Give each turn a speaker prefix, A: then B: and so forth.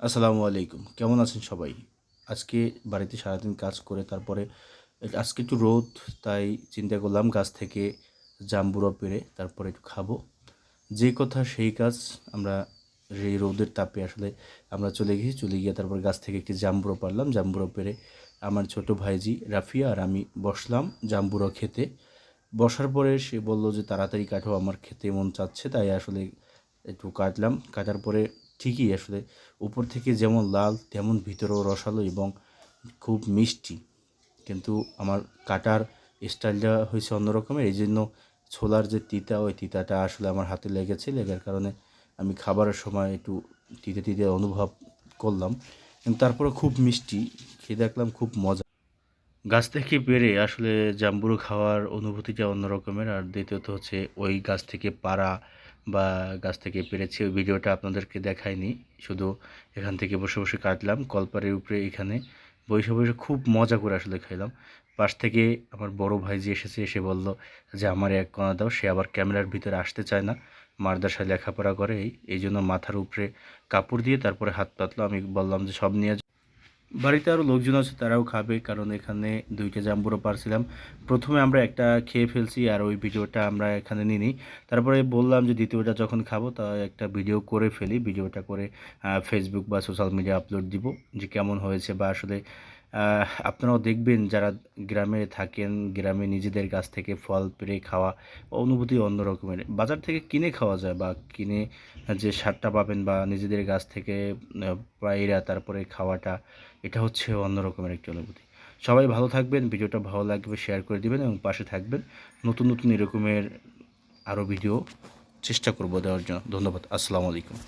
A: আসসালামু আলাইকুম। কেমন আছেন সবাই? আজকে বাড়িতে সারাদিন কাজ করে তারপরে আজকে একটু রোদ, তাই চিন্তা করলাম গাছ থেকে জাম্বুরা পেড়ে তারপরে একটু খাবো। যে কথা সেই কাজ। আমরা এই রোদের তাপে আসলে আমরা চলে গেছি। চলে গিয়ে তারপর গাছ থেকে একটি জাম্বুরা পাড়লাম। জাম্বুরা পেড়ে আমার ছোট ভাইজি রাফিয়া আর আমি বসলাম জাম্বুরা খেতে। বসার পরে সে বলল যে, "তাড়াতাড়ি কাটো, আমার খেতে মন চাচ্ছে।" তাই আসলে একটু কাটলাম। কাটার পরে ঠিকই আসলে উপর থেকে যেমন লাল তেমন ভিতরেও রসালো এবং খুব মিষ্টি। কিন্তু আমার কাটার স্টাইলটা হয়েছে অন্য রকমের। এইজন্য ছোলার যে তিতা, ওই তিতাটা আসলে আমার হাতে লেগেছে। লেগার কারণে আমি খাবারের সময় একটু তিতে, তিতে অনুভব করলাম। কিন্তু তারপরেও খুব মিষ্টি। খেয়ে দেখলাম খুব মজা। গাছ থেকে পেড়ে আসলে জাম্বুরা খাওয়ার অনুভূতিটা অন্য রকমের। আর দ্বিতীয়ত হচ্ছে ওই গাছ থেকে পাড়া বা গাছ থেকে পেড়েছি, ওই ভিডিওটা আপনাদেরকে দেখাইনি। শুধু এখান থেকে বসে, বসে কাটলাম। কলপাড়ের উপরে এখানে বইসে, বসে খুব মজা করে আসলে খাইলাম। পাশ থেকে আমার বড় ভাইজি এসেছে, এসে বলল যে, "আমার এক কণা দাও।" সে আবার ক্যামেরার ভিতরে আসতে চায় না। মাদ্রাসায় লেখাপড়া করে, এইজন্য মাথার উপরে কাপড় দিয়ে তারপরে হাত পাতলো। আমি বললাম যে, "সব নিয়ে বাড়িতে আরও লোকজন আছে, তারাও খাবে।" কারণ এখানে ২টা জাম্বুরা পাড়ছিলাম। ১ম এ আমরা একটা খেয়ে ফেলছি আর ওই ভিডিওটা আমরা এখানে নিইনি। তারপরে বললাম যে ২য় টা যখন খাবো একটা ভিডিও করে ফেলি। ভিডিওটা করে Facebook বা সোশ্যাল মিডিয়ায় আপলোড দিব যে কেমন হয়েছে, বা আসলে আপনারাও দেখবেন যারা গ্রামে থাকেন, গ্রামে নিজেদের গাছ থেকে ফল পেড়ে খাওয়া অনুভূতি অন্য রকমের। বাজার থেকে কিনে খাওয়া যায় বা কিনে যে স্বাদটা পাবেন বা নিজেদের গাছ থেকে পাইড়া তারপরে খাওয়াটা, এটা হচ্ছে অন্য রকমের একটি অনুভূতি। সবাই ভালো থাকবেন, ভিডিওটা ভালো লাগবে শেয়ার করে দিবেন এবং পাশে থাকবেন। নতুন, নতুন এরকমের আরও ভিডিও চেষ্টা করব দেওয়ার জন্য। ধন্যবাদ। আসসালামু আলাইকুম।